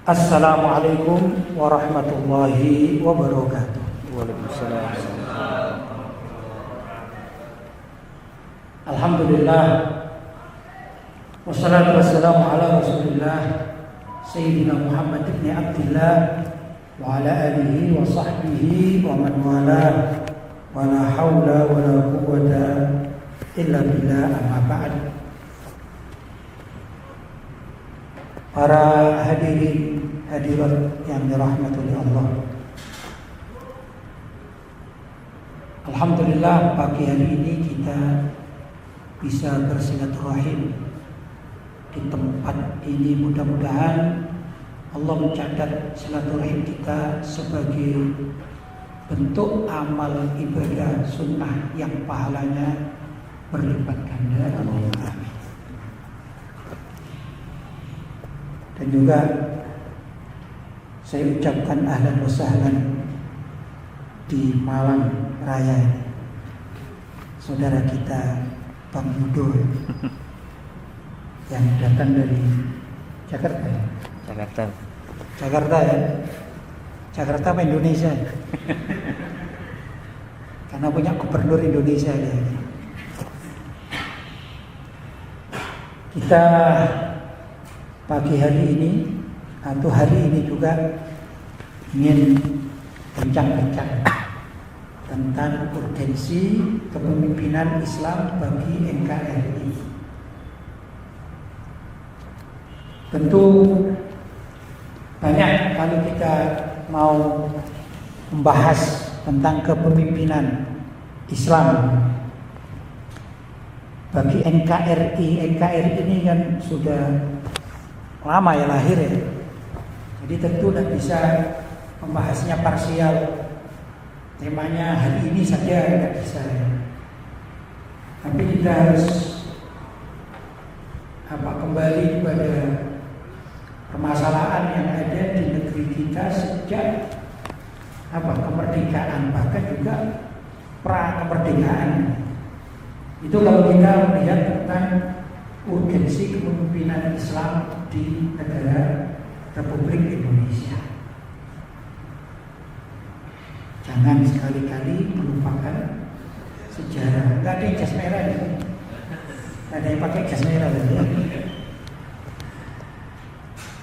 Assalamualaikum warahmatullahi wabarakatuh. Waalaikumsalam. Alhamdulillah. Wassalatu wassalamu ala Rasulillah Sayyidina Muhammad ibn Abdillah wa ala alihi wa sahbihi wa man wala wa la hawla wa la quwwata illa billah, amma ba'd. Para hadirin hadirat yang dirahmati oleh Allah, alhamdulillah pagi hari ini kita bisa bersilaturahim di tempat ini. Mudah-mudahan Allah mencatat silaturahim kita sebagai bentuk amal ibadah sunnah yang pahalanya berlipat ganda. Amin. Dan juga saya ucapkan ahlan wa sahlan di Malang Raya ini, saudara kita Bang Yudo yang datang dari Jakarta ya? Jakarta ya? Jakarta apa Indonesia? Karena punya gubernur Indonesia ya. Kita pagi hari ini atau hari ini juga ingin bincang-bincang tentang urgensi kepemimpinan Islam bagi NKRI. Tentu banyak kalau kita mau membahas tentang kepemimpinan Islam bagi NKRI. NKRI ini kan sudah lama ya lahir ya. Jadi tentu tidak bisa membahasnya parsial. Temanya hari ini saja tidak bisa ya. Tapi kita harus kembali pada permasalahan yang ada di negeri kita sejak kemerdekaan, bahkan juga pra kemerdekaan. Itu kalau kita melihat tentang urgensi kepemimpinan Islam di negara Republik Indonesia. Jangan sekali-kali melupakan sejarah. Enggak ada jas merah ini. Ada yang pakai jas merah ya.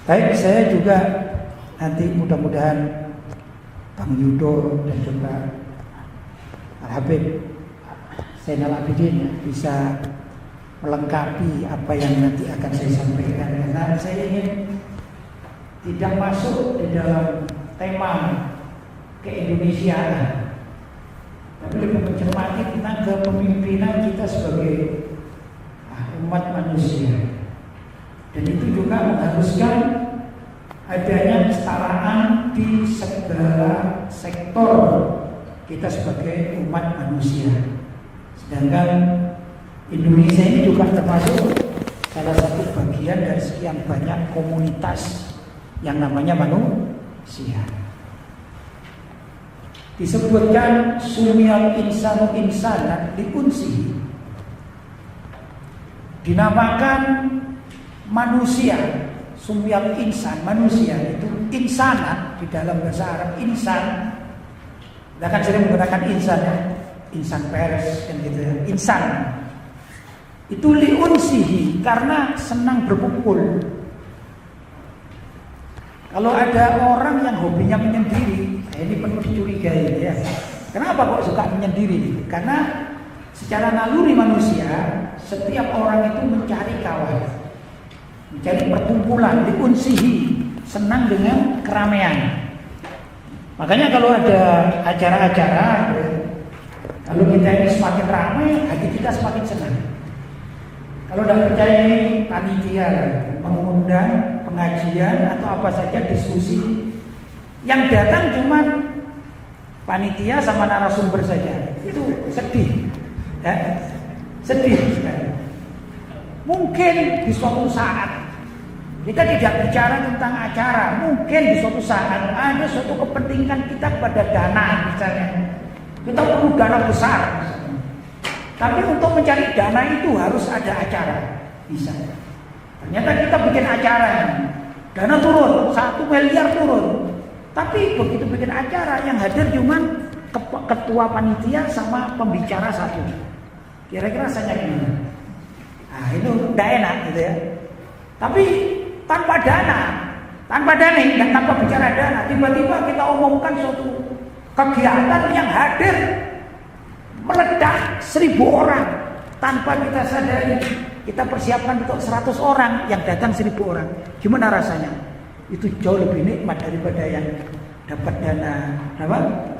Baik, saya juga nanti mudah-mudahan Bang Yudo dan juga Al-Habib Zainal Abidin bisa melengkapi apa yang nanti akan saya sampaikan, karena saya ingin tidak masuk di dalam tema keindonesiaan, tapi lebih mencermati tentang kepemimpinan kita sebagai umat manusia. Dan itu juga mengharuskan adanya kesetaraan di segala sektor kita sebagai umat manusia. Sedangkan Indonesia ini juga termasuk salah satu bagian dari sekian banyak komunitas yang namanya manusia. Disebutkan sumiyal insanu insanan liunsi, dinamakan manusia, sumiyal insan, manusia itu insanan di dalam bahasa Arab. Insan, kita kan sering menggunakan insan ya, insan pers kan gitu ya. Insan itu liunsihi, karena senang berkumpul. Kalau ada orang yang hobinya menyendiri, ini perlu dicurigai ya. Kenapa kok suka menyendiri? Karena secara naluri manusia, setiap orang itu mencari kawan, mencari perkumpulan, liunsihi, senang dengan keramaian. Makanya kalau ada acara-acara, kalau kita ini semakin ramai, hati kita semakin senang. Kalau tidak percaya ini panitia mengundang pengajian atau apa saja diskusi, yang datang cuma panitia sama narasumber saja, itu sedih ya? Sedih sekali. Mungkin di suatu saat kita tidak bicara tentang acara, mungkin di suatu saat ada suatu kepentingan kita pada dana misalnya, kita perlu dana besar. Tapi untuk mencari dana itu harus ada acara. Bisa. Ternyata kita bikin acara ini. Dana turun, 1 miliar turun. Tapi begitu bikin acara yang hadir cuman ketua panitia sama pembicara 1. Kira-kira rasanya gimana? Nah, itu tidak enak gitu ya. Tapi tanpa dana dan tanpa bicara dana, tiba-tiba kita umumkan suatu kegiatan yang hadir meledak 1000 orang tanpa kita sadari. Kita persiapkan untuk 100 orang, yang datang 1000 orang. Gimana rasanya? Itu jauh lebih nikmat daripada yang dapat dana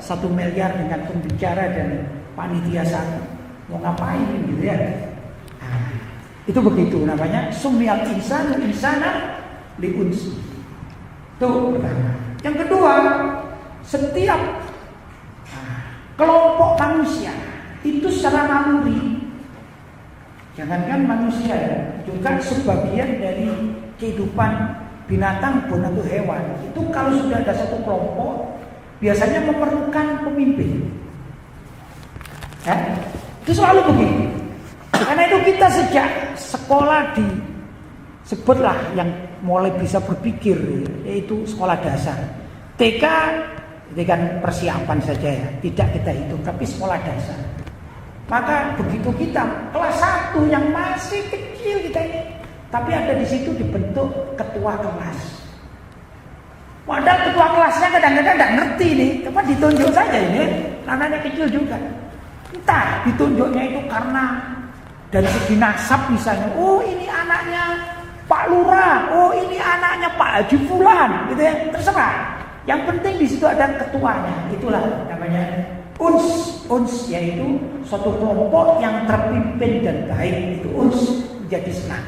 1 miliar dengan pembicara dan panitia 1. Mau ngapain gitu ya? Nah, itu begitu namanya sumiyal insanu insana liunsi. Itu pertama. Yang kedua, setiap kelompok manusia itu secara naluri, jangankan manusia, juga sebagian dari kehidupan binatang pun atau hewan itu kalau sudah ada satu kelompok biasanya memerlukan pemimpin. Itu selalu begitu. Karena itu kita sejak sekolah disebutlah yang mulai bisa berpikir, yaitu sekolah dasar. TK itu kan persiapan saja ya, tidak kita hitung, tapi sekolah dasar. Maka begitu kita kelas 1 yang masih kecil kita ini, tapi ada di situ dibentuk ketua kelas. Padahal ketua kelasnya kadang-kadang tidak ngerti nih, cuma ditunjuk saja ini, anaknya kecil juga. Entah ditunjuknya itu karena dari segi nasab misalnya, oh ini anaknya Pak Lurah, oh ini anaknya Pak Haji Fulan, gitu ya, terserah. Yang penting di situ ada ketuanya, itulah namanya uns, yaitu suatu kelompok yang terpimpin dan baik, itu uns menjadi senang.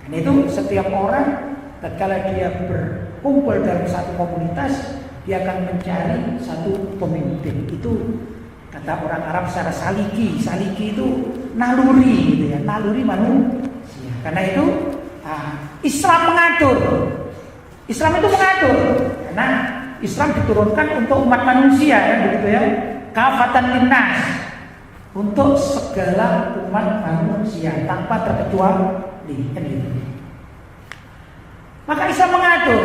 Dan itu setiap orang tatkala dia berkumpul dalam satu komunitas, dia akan mencari satu pemimpin. Itu kata orang Arab secara saliki itu naluri gitu ya, naluri manusia. Karena itu Islam mengatur. Islam itu mengatur karena Islam diturunkan untuk umat manusia ya, begitu ya. Kafatan linnas, untuk segala umat manusia tanpa terkecuali. Maka Islam mengatur.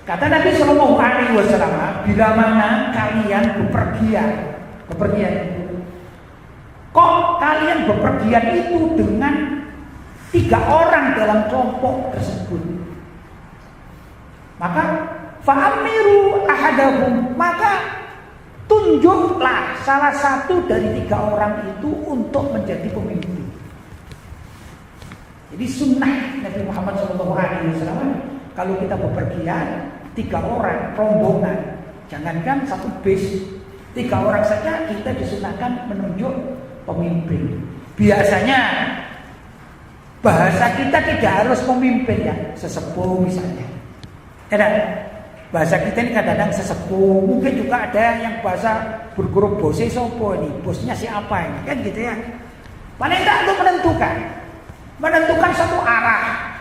Kata Nabi Shallallahu Alaihi Wasallam, bila mana kalian bepergian, kok kalian bepergian itu dengan 3 orang dalam kelompok tersebut, maka fa'amiru ahadahum, maka tunjuklah salah satu dari 3 orang itu untuk menjadi pemimpin. Jadi sunnah Nabi Muhammad SAW, kalau kita bepergian 3 orang rombongan, jangankan satu bis, 3 orang saja kita disunahkan menunjuk pemimpin. Biasanya bahasa kita tidak harus pemimpin ya, sesepuh misalnya. Bahasa kita ini kadang-kadang sesepuh, mungkin juga ada yang bahasa berguru bosnya sopo ini, bosnya siapa ini, kan gitu ya. Paling tidak untuk menentukan satu arah.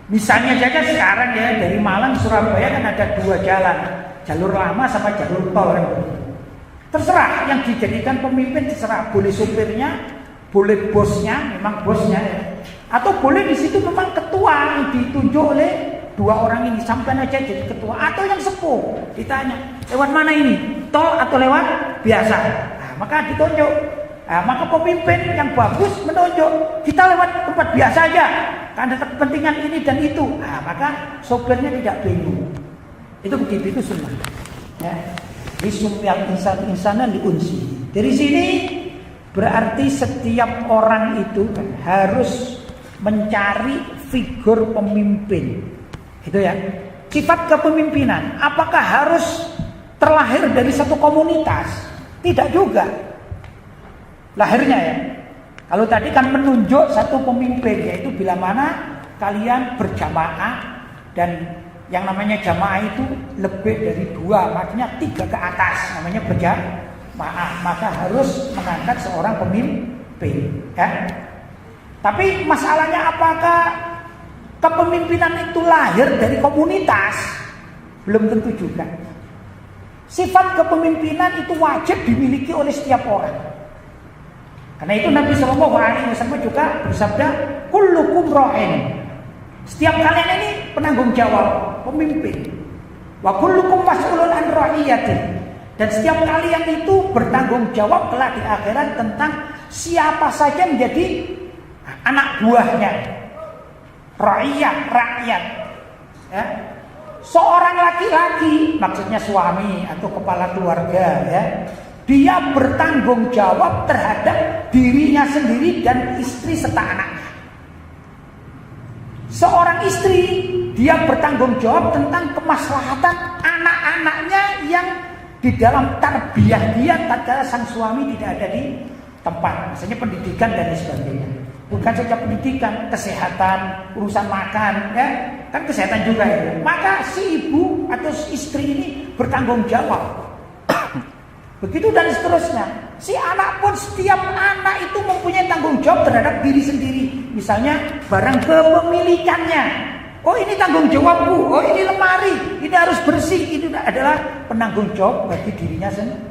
Misalnya saja sekarang ya, dari Malang Surabaya kan ada 2 jalan, jalur lama sama jalur tol kan. Terserah yang dijadikan pemimpin, terserah, boleh supirnya, boleh bosnya, memang bosnya ya. Atau boleh di situ memang ketua yang ditunjuk oleh 2 orang ini, sampai aja jadi ketua. Atau yang sepuh, ditanya, lewat mana ini? Tol atau lewat biasa? Nah, maka ditunjuk. Nah, maka pemimpin yang bagus menunjuk, kita lewat tempat biasa aja, karena kepentingan ini dan itu. Nah, maka sopirnya tidak bingung. Itu begitu, itu sunnah. Ya. Disumyal insana liunsi. Dari sini berarti setiap orang itu harus mencari figur pemimpin. Itu ya. Sifat kepemimpinan. Apakah harus terlahir dari satu komunitas? Tidak juga. Lahirnya ya. Kalau tadi kan menunjuk satu pemimpin, yaitu bila mana kalian berjamaah, dan yang namanya jamaah itu lebih dari 2, maksudnya 3 ke atas, namanya berjamaah, maka harus mengangkat seorang pemimpin ya. Tapi masalahnya apakah kepemimpinan itu lahir dari komunitas? Belum tentu juga. Sifat kepemimpinan itu wajib dimiliki oleh setiap orang. Karena itu Nabi Shallallahu Alaihi Wasallam juga bersabda, kullukum ra'in. Setiap kalian ini penanggung jawab, pemimpin. Wa kullukum mas'ulun an ra'iyati. Dan setiap kalian itu bertanggung jawab kelak di akhirat tentang siapa saja menjadi anak buahnya. Ra'iyat, rakyat. Ya. Seorang laki-laki, maksudnya suami atau kepala keluarga, ya, dia bertanggung jawab terhadap dirinya sendiri dan istri serta anaknya. Seorang istri, dia bertanggung jawab tentang kemaslahatan anak-anaknya yang di dalam tarbiyah dia, tatkala sang suami tidak ada di tempat, misalnya pendidikan dan lain sebagainya. Bukan saja pendidikan, kesehatan, urusan makan, ya, kan kesehatan juga itu. Maka si ibu atau si istri ini bertanggung jawab. Begitu dan seterusnya. Si anak pun, setiap anak itu mempunyai tanggung jawab terhadap diri sendiri. Misalnya barang kepemilikannya. Oh, ini tanggung jawabku. Oh, ini lemari. Ini harus bersih. Itu adalah penanggung jawab bagi dirinya sendiri.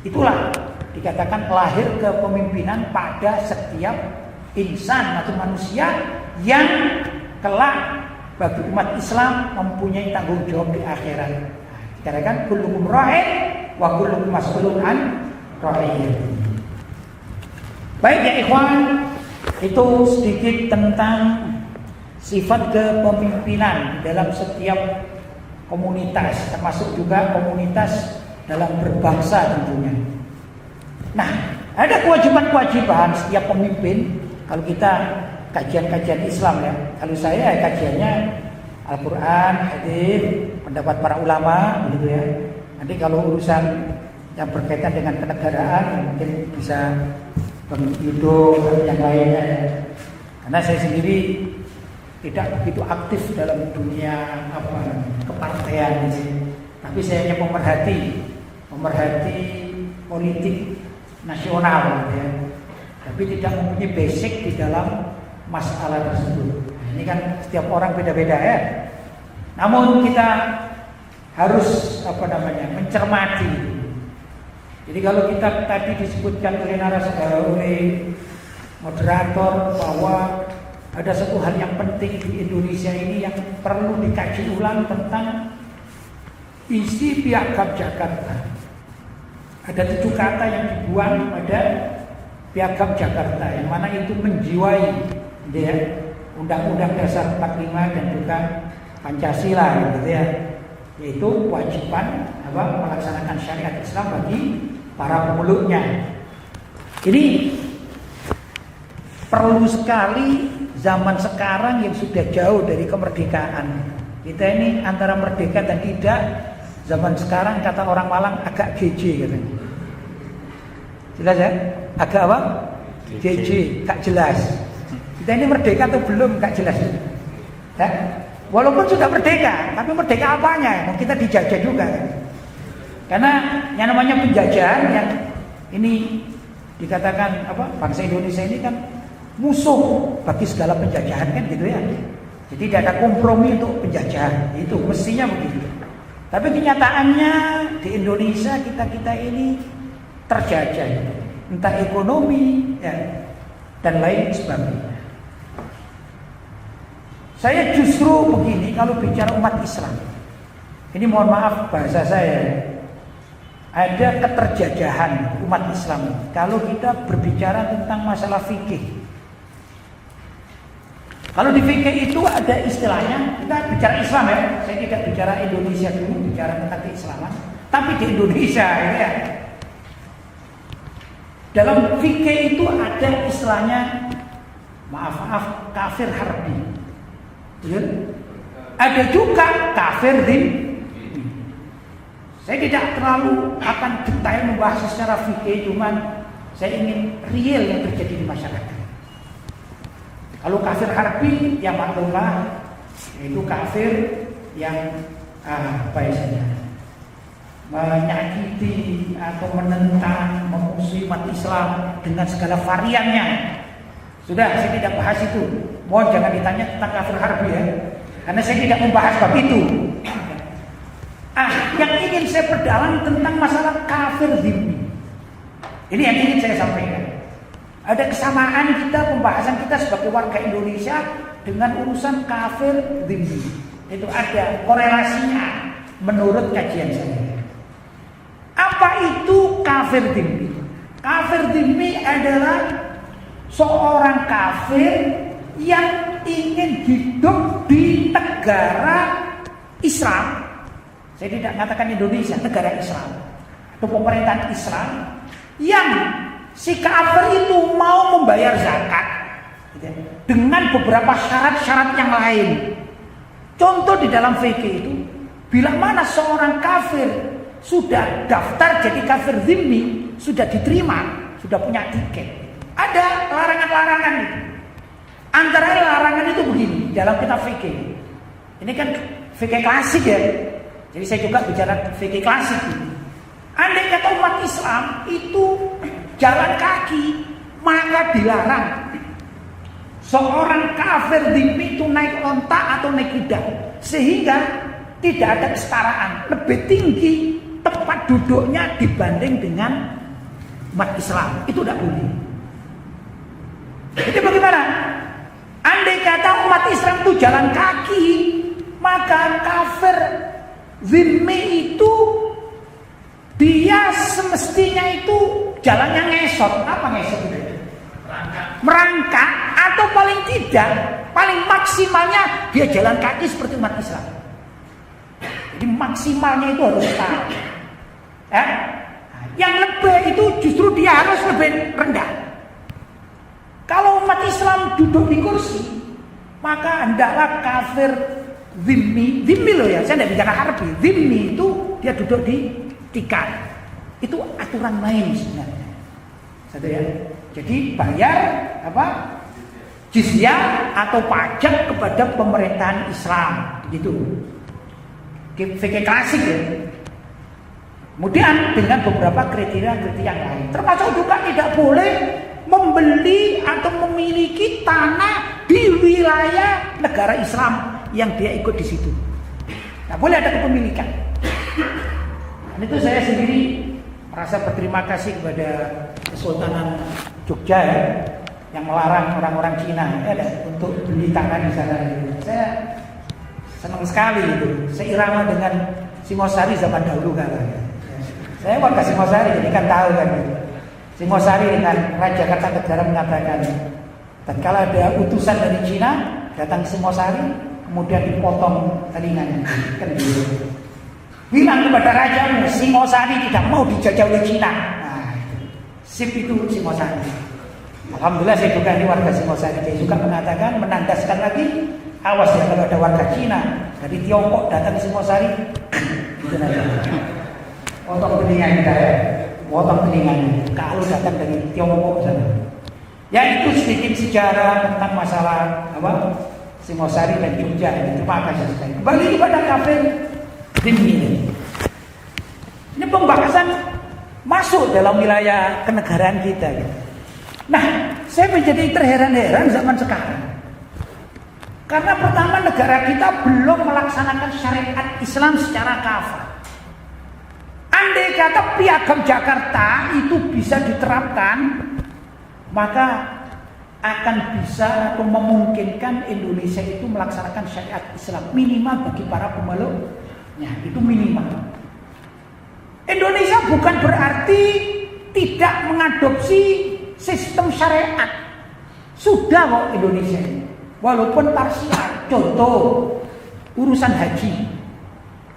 Itulah dikatakan lahir kepemimpinan pada setiap insan atau manusia yang kelak bagi umat Islam mempunyai tanggung jawab di akhirat. Dikatakan kullukum ra'in wa kullukum mas'ulun an ra'iyati. Baik ya ikhwan, itu sedikit tentang sifat kepemimpinan dalam setiap komunitas, termasuk juga komunitas dalam berbangsa tentunya. Nah, ada kewajiban-kewajiban setiap pemimpin. Kalau kita kajian-kajian Islam ya, kalau saya kajiannya Al-Quran, hadis, pendapat para ulama, gitu ya. Nanti kalau urusan yang berkaitan dengan kenegaraan mungkin bisa Bang Yudo atau yang lainnya. Karena saya sendiri tidak begitu aktif dalam dunia kepartean ini. Tapi saya hanya pemerhati politik nasional, ya. Tapi tidak mempunyai basic di dalam masalah tersebut. Nah, ini kan setiap orang beda-beda ya. Namun kita harus mencermati. Jadi kalau kita tadi disebutkan oleh moderator bahwa ada satu hal yang penting di Indonesia ini yang perlu dikaji ulang tentang isi Piagam Jakarta. Ada 7 kata yang dibuang pada Piagam Jakarta yang mana itu menjiwai ya, Undang-Undang Dasar 45 dan juga Pancasila gitu ya. Yaitu kewajiban melaksanakan syariat Islam bagi para pemeluknya. Ini perlu sekali zaman sekarang yang sudah jauh dari kemerdekaan. Kita ini antara merdeka dan tidak. Zaman sekarang kata orang Malang agak GJ katanya. Jelas ya? Agak apa? GJ, gak jelas. Kita ini merdeka atau belum gak jelas. Ya? Walaupun sudah merdeka, tapi merdeka apanya? Kita dijajah juga. Karena yang namanya penjajahan yang ini dikatakan bangsa Indonesia ini kan musuh bagi segala penjajahan kan gitu ya. Jadi tidak ada kompromi untuk penjajahan. Itu mestinya begitu. Tapi kenyataannya di Indonesia kita ini terjajah, entah ekonomi ya, dan lain sebagainya. Saya justru begini kalau bicara umat Islam. Ini mohon maaf bahasa saya. Ada keterjajahan umat Islam kalau kita berbicara tentang masalah fikih. Kalau di fikih itu ada istilahnya, kita bicara Islam ya. Saya tidak bicara Indonesia dulu, bicara tentang keislaman. Tapi di Indonesia ya. Dalam fikih itu ada istilahnya maaf kafir harbi. Ya? Ada juga kafir dhimmi. Saya tidak terlalu akan detail membahas secara fikih, cuman saya ingin real yang terjadi di masyarakat. Kalau kafir harbi yang maklumlah, yaitu kafir yang menyakiti atau menentang, memusuhi umat Islam dengan segala variannya. Sudah, saya tidak bahas itu. Mohon jangan ditanya tentang kafir harbi ya, karena saya tidak membahas bab itu. Yang ingin saya perdalam tentang masalah kafir dhimmi. Ini yang ingin saya sampaikan. Ada kesamaan kita, pembahasan kita sebagai warga Indonesia dengan urusan kafir dhimmi. Itu ada korelasinya menurut kajian saya. Apa itu kafir dhimmi? Kafir dhimmi adalah seorang kafir yang ingin hidup di negara Islam. Saya tidak mengatakan Indonesia, negara Islam atau pemerintahan Islam yang si kafir itu mau membayar zakat dengan beberapa syarat-syarat yang lain. Contoh di dalam fikih itu, bila mana seorang kafir sudah daftar jadi kafir dhimmi, sudah diterima, sudah punya tiket, ada larangan-larangan itu. Antara larangan itu begini dalam kitab fikih. Ini kan fikih klasik ya. Jadi saya juga bicara fikih klasik ini. Andai kata umat Islam itu jalan kaki, maka dilarang seorang kafir dhimmi itu naik onta atau naik kuda, sehingga tidak ada kesetaraan, lebih tinggi tempat duduknya dibanding dengan umat Islam. Itu tidak boleh. Jadi bagaimana? Andai kata umat Islam itu jalan kaki, maka kafir dhimmi itu dia semestinya itu jalannya ngesot. Apa ngesot itu? Merangkak, atau paling tidak, paling maksimalnya dia jalan kaki seperti umat Islam. Jadi maksimalnya itu harus tahu. Ya? Yang lebih itu justru dia harus lebih rendah. Kalau umat Islam duduk di kursi, maka hendaklah kafir dhimmi loh ya, saya tidak bicara harfi. Dhimmi itu dia duduk di tikar. Itu aturan main sebenarnya. Satu ya. Jadi bayar apa? Jizyah atau pajak kepada pemerintahan Islam, gitu. Fikih klasik ya. Kemudian dengan beberapa kriteria-kriteria yang lain, termasuk juga tidak boleh membeli atau memiliki tanah di wilayah negara Islam yang dia ikut di situ. Nah, boleh ada kepemilikan. Dan itu saya sendiri merasa berterima kasih kepada Kesultanan Jogja ya, yang melarang orang-orang Cina untuk beli tanah di sana. Saya senang sekali itu, seirama dengan Singosari zaman dahulu kan. Saya warga Singosari, jadi kan tahu kan. Singosari dengan Raja Kartanegara mengatakan, tatkala ada utusan dari Cina datang ke Singosari, kemudian dipotong telinganya, kan gitu. Bilang kepada rajamu, Singosari tidak mau dijajah oleh Cina. Nah, sip itu Singosari. Alhamdulillah saya juga ini warga Singosari. Dia juga mengatakan, menandaskan lagi, awas ya kalau ada warga Cina dari Tiongkok datang ke Singosari, gitu aja. Potong telinga kita ya, potong telinganya. Kalau datang dari Tiongkok sana. Ya itu sedikit sejarah tentang masalah apa Singosari dan Jogja. Terima kasih sekali. Kembali kepada kafir dhimmi. Ini pembahasan masuk dalam wilayah kenegaraan kita. Nah, saya menjadi terheran-heran zaman sekarang. Karena pertama negara kita belum melaksanakan syariat Islam secara kafah. Andai kata Piagam Jakarta itu bisa diterapkan, maka akan bisa atau memungkinkan Indonesia itu melaksanakan syariat Islam minimal bagi para pemeluknya, itu minimal. Indonesia bukan berarti tidak mengadopsi sistem syariat. Sudah kok Indonesia ini, walaupun parsial. Contoh urusan haji.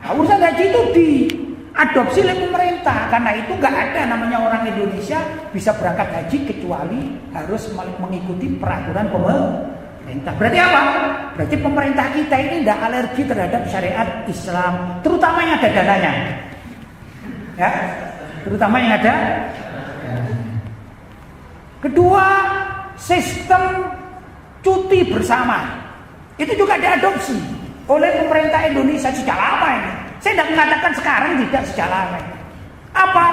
Nah, urusan haji itu diadopsi oleh pemerintah. Karena itu nggak ada namanya orang Indonesia bisa berangkat haji kecuali harus mengikuti peraturan pemerintah. Berarti apa? Berarti pemerintah kita ini tidak alergi terhadap syariat Islam, terutama yang ada dananya. Ya, terutama yang ada. Kedua, sistem cuti bersama itu juga diadopsi oleh pemerintah Indonesia sejak lama ini. Saya tidak mengatakan sekarang, tidak, sejak lama ini. Apa?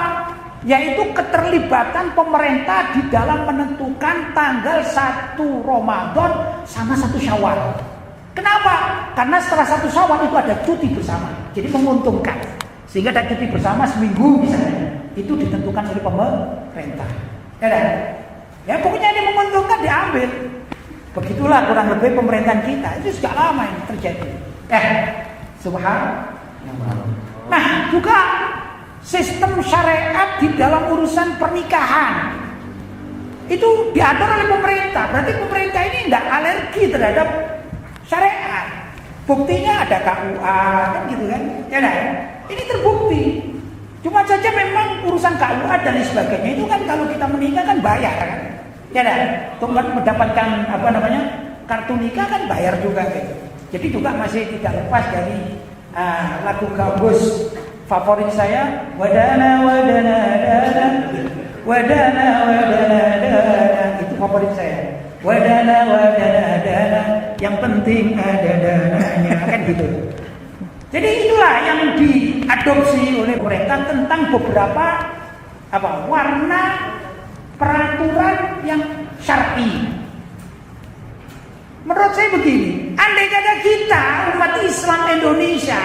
Yaitu keterlibatan pemerintah di dalam menentukan tanggal 1 Ramadan sama 1 Syawal. Kenapa? Karena setelah 1 Syawal itu ada cuti bersama, jadi menguntungkan. Sehingga ada cuti bersama seminggu misalnya, itu ditentukan oleh pemerintah. Ya, Ya pokoknya ini menguntungkan diambil. Begitulah kurang lebih pemerintahan kita. Itu sudah lama ini terjadi. Subhanallah. Nah juga sistem syariat di dalam urusan pernikahan itu diatur oleh pemerintah. Berarti pemerintah ini tidak alergi terhadap syariat. Buktinya ada KUA kan gitu kan. Ya kan? Ini terbukti. Cuma saja memang urusan KUA dan sebagainya itu kan kalau kita menikah kan bayar kan. Ya kan? Untuk mendapatkan kartu nikah kan bayar juga gitu. Jadi juga masih tidak lepas dari lagu gambus favorit saya, wadana wadana dana, wadana wadana dana, itu favorit saya. Wadana wadana dana, yang penting ada dananya kan gitu. Jadi itulah yang diadopsi oleh pemerintah tentang beberapa warna peraturan yang syar'i. Menurut saya begini, andai kata kita umat Islam Indonesia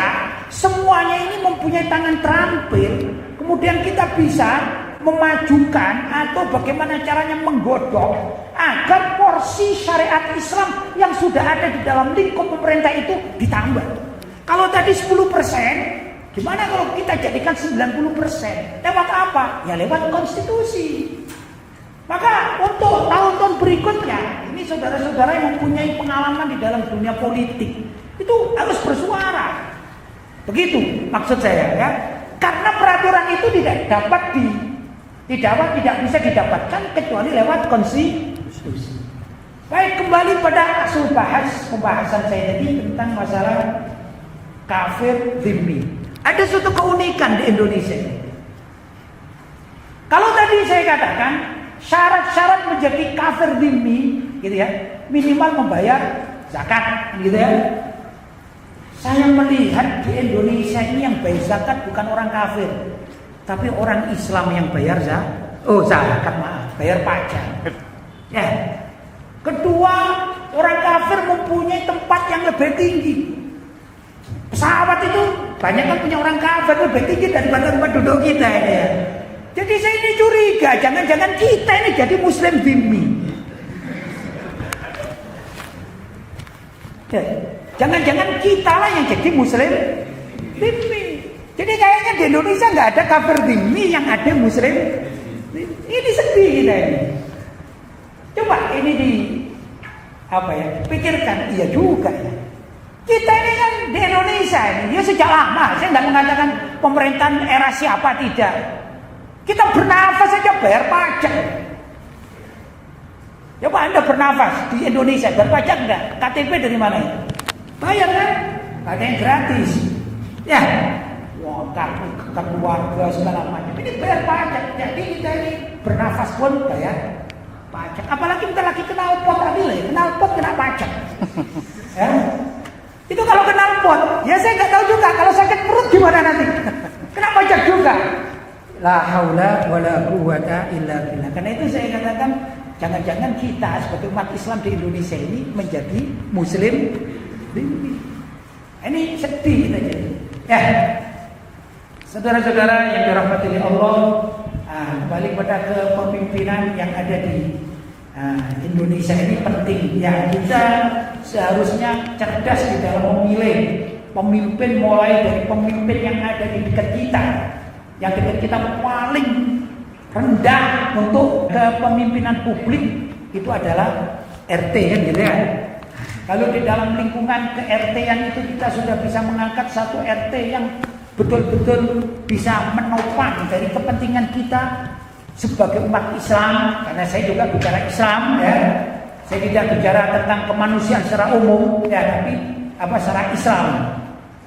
semuanya ini mempunyai tangan terampil, kemudian kita bisa memajukan atau bagaimana caranya menggodok agar porsi syariat Islam yang sudah ada di dalam lingkup pemerintah itu ditambah. Kalau tadi 10%, gimana kalau kita jadikan 90%? Lewat apa? Ya lewat konstitusi. Maka untuk tahun-tahun berikutnya, ini saudara-saudara yang mempunyai pengalaman di dalam dunia politik, itu harus bersuara. Begitu maksud saya ya. Karena peraturan itu tidak bisa didapatkan kecuali lewat konstitusi. Baik, kembali pada asal pembahasan saya tadi tentang masalah kafir dhimmi. Ada suatu keunikan di Indonesia. Kalau tadi saya katakan syarat-syarat menjadi kafir dhimmi gitu ya, minimal membayar zakat gitu ya. Saya melihat di Indonesia ini yang bayar zakat bukan orang kafir, tapi orang Islam yang bayar zakat, bayar pajak. Ya. Kedua, orang kafir mempunyai tempat yang lebih tinggi. Pesawat itu banyak kan punya orang kafir lebih tinggi daripada tempat duduk kita ini ya. Jadi saya ini curiga, jangan-jangan kita ini jadi Muslim dhimmi. Ya, jangan-jangan kita lah yang jadi Muslim dhimmi. Jadi kayaknya di Indonesia nggak ada kafir dhimmi, yang ada Muslim. Ini sedih kita ini. Coba ini pikirkan, iya juga ya. Kita ini kan di Indonesia ini, ya sejak lama. Saya tidak mengatakan pemerintahan era siapa, tidak. Kita bernafas saja bayar pajak. Coba Anda bernafas di Indonesia bayar pajak enggak? KTP dari mana ya? Bayar kan? Ada yang gratis. Ya, kartu keluarga segala macam. Ini bayar pajak. Jadi kita ini bernafas pun bayar pajak. Apalagi kita lagi knalpot tadi lah, knalpot kena pajak. Ya. Itu kalau knalpot, ya saya nggak tahu juga kalau sakit perut gimana nanti. Kena pajak juga. La haula wala quwwata illa billah. Karena itu saya katakan jangan-jangan kita sebagai umat Islam di Indonesia ini menjadi Muslim dhimmi. Ini sedih kita jadi. Ya, saudara-saudara yang dirahmati Allah, balik pada kepemimpinan yang ada di Indonesia ini penting. Ya, kita seharusnya cerdas di dalam memilih pemimpin, mulai dari pemimpin yang ada di dekat kita. Yang dekat kita paling rendah untuk kepemimpinan publik itu adalah RT kan gitu ya. Kalau di dalam lingkungan ke-RT-an itu kita sudah bisa mengangkat satu RT yang betul-betul bisa menopang dari kepentingan kita sebagai umat Islam, karena saya juga bicara Islam ya. Saya tidak bicara tentang kemanusiaan secara umum ya, tapi secara Islam.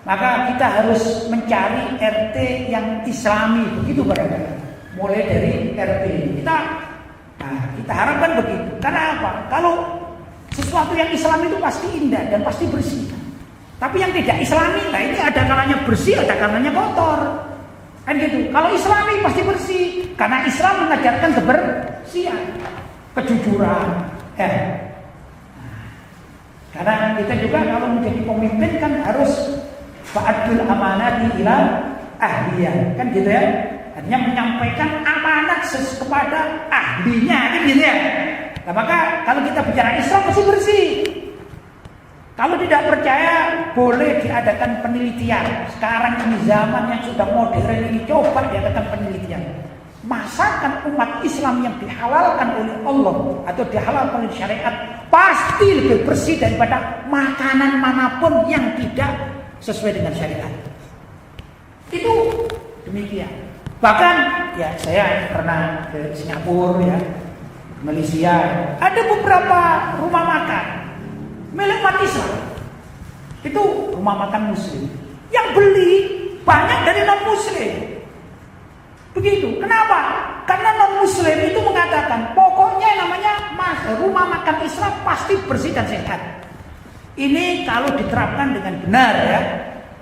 Maka kita harus mencari RT yang Islami, begitu barangkali. Mulai dari RT kita harapkan begitu. Karena apa? Kalau sesuatu yang Islam itu pasti indah dan pasti bersih. Tapi yang tidak Islami, nah ini ada kalanya bersih, ada kalanya kotor. Kan gitu. Kalau Islami pasti bersih, karena Islam mengajarkan kebersihan, kejujuran. Karena kita juga kalau menjadi pemimpin kan harus fa'adul amanati ila ahliyah, kan gitu ya. Artinya menyampaikan amanat kepada ahlinya, kan gitu ya. Nah, maka kalau kita bicara Islam pasti bersih. Kalau tidak percaya boleh diadakan penelitian. Sekarang ini zaman yang sudah modern ini, coba diadakan penelitian. Masakan umat Islam yang dihalalkan oleh Allah atau dihalalkan oleh syariat pasti lebih bersih daripada makanan manapun yang tidak sesuai dengan syariat. Itu demikian. Bahkan ya saya pernah ke Singapura ya, Malaysia, ada beberapa rumah makan milik umat Islam. Itu rumah makan muslim. Yang beli banyak dari non muslim. Begitu. Kenapa? Karena non muslim itu mengatakan pokoknya namanya rumah makan Islam pasti bersih dan sehat. Ini kalau diterapkan dengan benar ya.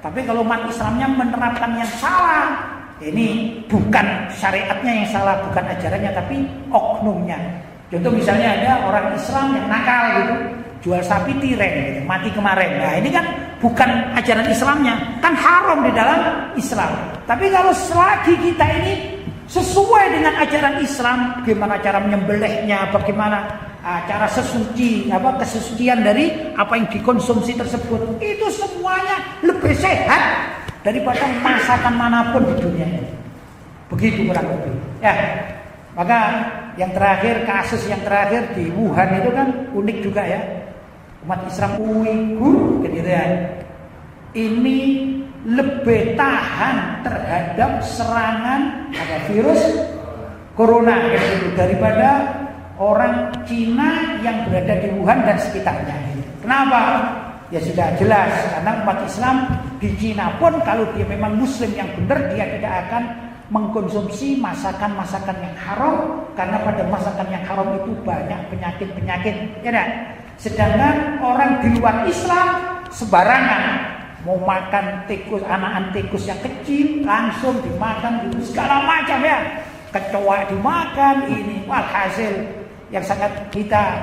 Tapi kalau umat Islamnya menerapkan yang salah, ini bukan syariatnya yang salah, bukan ajarannya, tapi oknumnya. Contoh misalnya ada orang Islam yang nakal gitu, jual sapi tiren gitu, mati kemarin. Nah ini kan bukan ajaran Islamnya, kan haram di dalam Islam. Tapi kalau selagi kita ini sesuai dengan ajaran Islam, bagaimana cara menyembelihnya, bagaimana cara kesucian dari apa yang dikonsumsi tersebut, itu semuanya lebih sehat daripada masakan manapun di dunia ini. Begitu kurang lebih. Ya, maka yang terakhir, kasus yang terakhir di Wuhan itu kan unik juga ya. Umat Islam Uighur gitu ya. Ini lebih tahan terhadap serangan virus corona gitu, daripada orang Cina yang berada di Wuhan dan sekitarnya. Kenapa? Ya sudah jelas, karena umat Islam di Cina pun kalau dia memang Muslim yang benar, dia tidak akan mengkonsumsi masakan-masakan yang haram, karena pada masakan yang haram itu banyak penyakit-penyakit, ya kan? Sedangkan orang di luar Islam sembarangan mau makan tikus, anakan tikus yang kecil langsung dimakan, segala macam ya, kecoa dimakan, ini walhasil yang sangat kita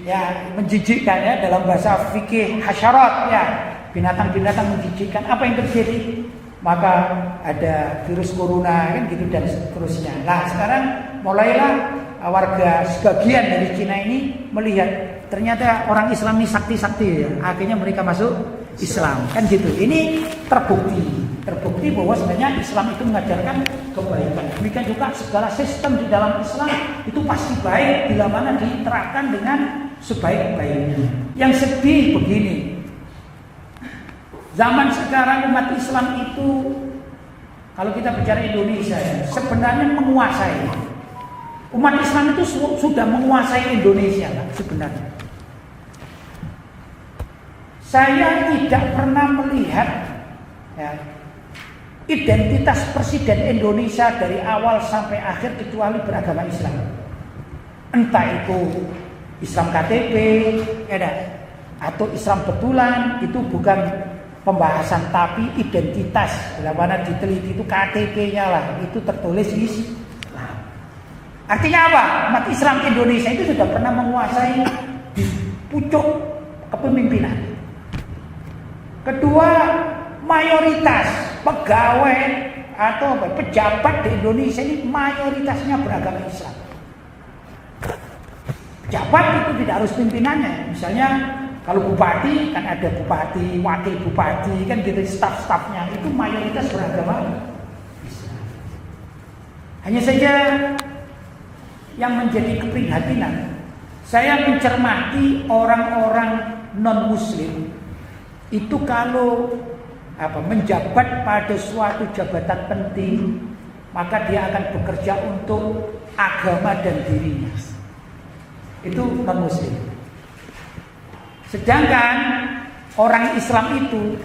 ya menjijikkan ya, dalam bahasa fikih hasyarat ya, binatang-binatang menjijikkan. Apa yang terjadi? Maka ada virus corona kan gitu dan seterusnya. Nah sekarang mulailah warga sebagian dari Cina ini melihat ternyata orang Islam ini sakti-sakti ya, akhirnya mereka masuk Islam kan gitu. Ini terbukti bahwa sebenarnya Islam itu mengajarkan kebaikan. Demikian juga segala sistem di dalam Islam itu pasti baik bila mana diterapkan dengan sebaik-baiknya. Yang sedih begini, zaman sekarang umat Islam itu, kalau kita bicara Indonesia ya, sebenarnya menguasai. Umat Islam itu sudah menguasai Indonesia kan, sebenarnya. Saya tidak pernah melihat ya, identitas presiden Indonesia dari awal sampai akhir kecuali beragama Islam. Entah itu Islam KTP, atau Islam betulan, itu bukan pembahasan, tapi identitas. Bila mana diteliti itu KTP-nya lah, itu tertulis Islam. Artinya apa? Umat Islam Indonesia itu sudah pernah menguasai di pucuk kepemimpinan. Kedua, mayoritas pegawai atau pejabat di Indonesia ini mayoritasnya beragama Islam. Pejabat itu tidak harus pimpinannya. Misalnya kalau bupati kan ada bupati, wakil bupati kan gitu, staf-stafnya itu mayoritas beragama Islam. Hanya saja yang menjadi keprihatinan, saya mencermati orang-orang non-Muslim itu kalau menjabat pada suatu jabatan penting, maka dia akan bekerja untuk agama dan dirinya. Itu non-Muslim. Sedangkan orang Islam itu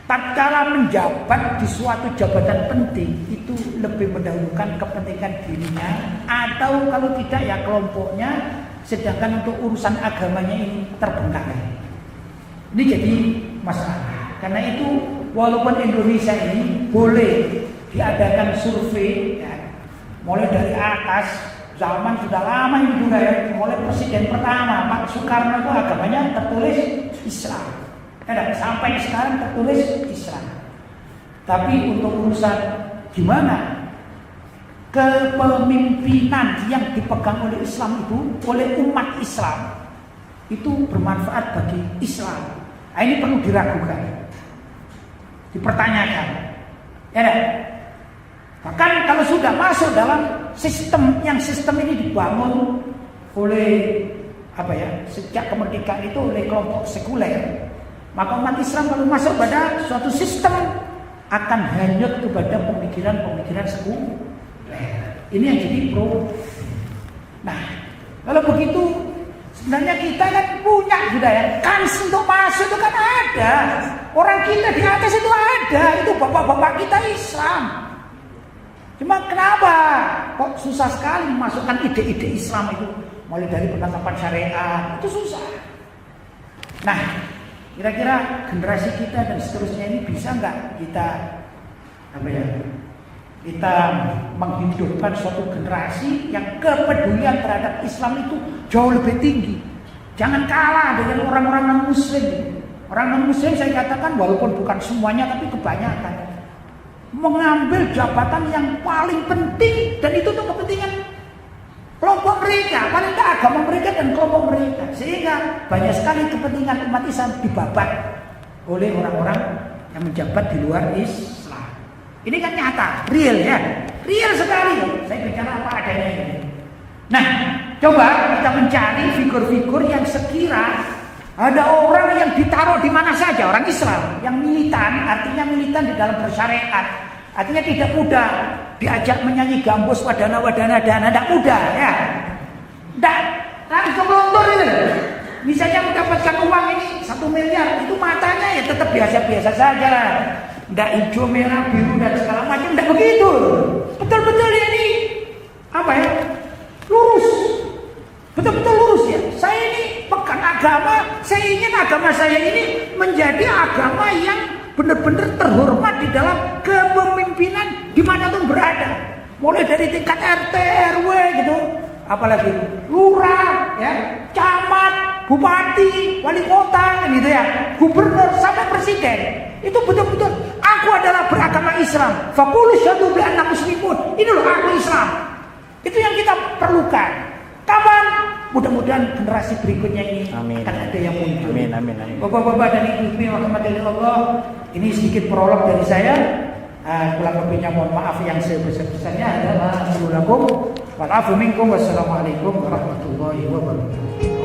tatkala menjabat di suatu jabatan penting itu lebih mendahulukan kepentingan dirinya, atau kalau tidak ya kelompoknya, sedangkan untuk urusan agamanya ini terbengkalai. Ini jadi masalah. Karena itu walaupun Indonesia ini boleh diadakan survei ya, mulai dari atas, zaman sudah lama ini juga ya, mulai presiden pertama Pak Soekarno itu agamanya tertulis Islam, sampai sekarang tertulis Islam. Tapi untuk urusan gimana kepemimpinan yang dipegang oleh Islam itu, oleh umat Islam itu bermanfaat bagi Islam. Nah, ini perlu diragukan, dipertanyakan, ya kan? Bahkan kalau sudah masuk dalam sistem ini dibangun oleh sejak kemerdekaan itu oleh kelompok sekuler, maka umat Islam kalau masuk pada suatu sistem akan hanyut kepada pemikiran sekuler. Ini yang jadi pro. Nah, kalau begitu sebenarnya kita kan punya sudah ya, kans untuk masuk itu kan ada. Orang kita di atas itu ada, itu bapak-bapak kita Islam. Cuma kenapa kok susah sekali memasukkan ide-ide Islam itu, mulai dari penetapan syariat, itu susah. Nah, kira-kira generasi kita dan seterusnya ini bisa nggak kita kita menghidupkan suatu generasi yang kepedulian terhadap Islam itu jauh lebih tinggi. Jangan kalah dengan orang-orang non-muslim. Orang non-muslim saya katakan walaupun bukan semuanya tapi kebanyakan mengambil jabatan yang paling penting, dan itu untuk kepentingan kelompok mereka, paling tidak agama mereka dan kelompok mereka, sehingga banyak sekali kepentingan umat Islam dibabat oleh orang-orang yang menjabat di luar Islam. Ini kan nyata, real ya, real sekali. Saya bicara apa adanya ini. Nah, coba kita mencari figur-figur yang sekira ada orang yang ditaruh di mana saja, orang Islam yang militan, artinya militan di dalam bersyariat, artinya tidak mudah diajak menyanyi gambus wadana dana, tidak mudah ya, tidak langsung melontor itu. Misalnya mendapatkan uang ini 1 miliar, itu matanya ya tetap biasa-biasa saja lah. Tidak hijau, merah, biru dan segala macam, tidak begitu. Betul-betul ini lurus, betul-betul lurus ya. Saya ini pegang agama, saya ingin agama saya ini menjadi agama yang benar-benar terhormat di dalam kepemimpinan dimanapun berada. Mulai dari tingkat RT, RW gitu, apalagi lurah, ya, camat, bupati, wali kota, gitu ya, gubernur sampai presiden. Itu betul-betul aku adalah beragama Islam. Faqulu syahadu bi anna muslimun. Ini loh aku Islam. Itu yang kita perlukan. Kapan? Mudah-mudahan generasi berikutnya ini akan ada yang muncul. Amin, amin, amin. Bapak-bapak dan ibu-ibu yang dirahmati Allah, ini sedikit prolog dari saya. Kurang lebihnya mohon maaf yang sebesar-besarnya adalah. Wassalamualaikum warahmatullahi wabarakatuh.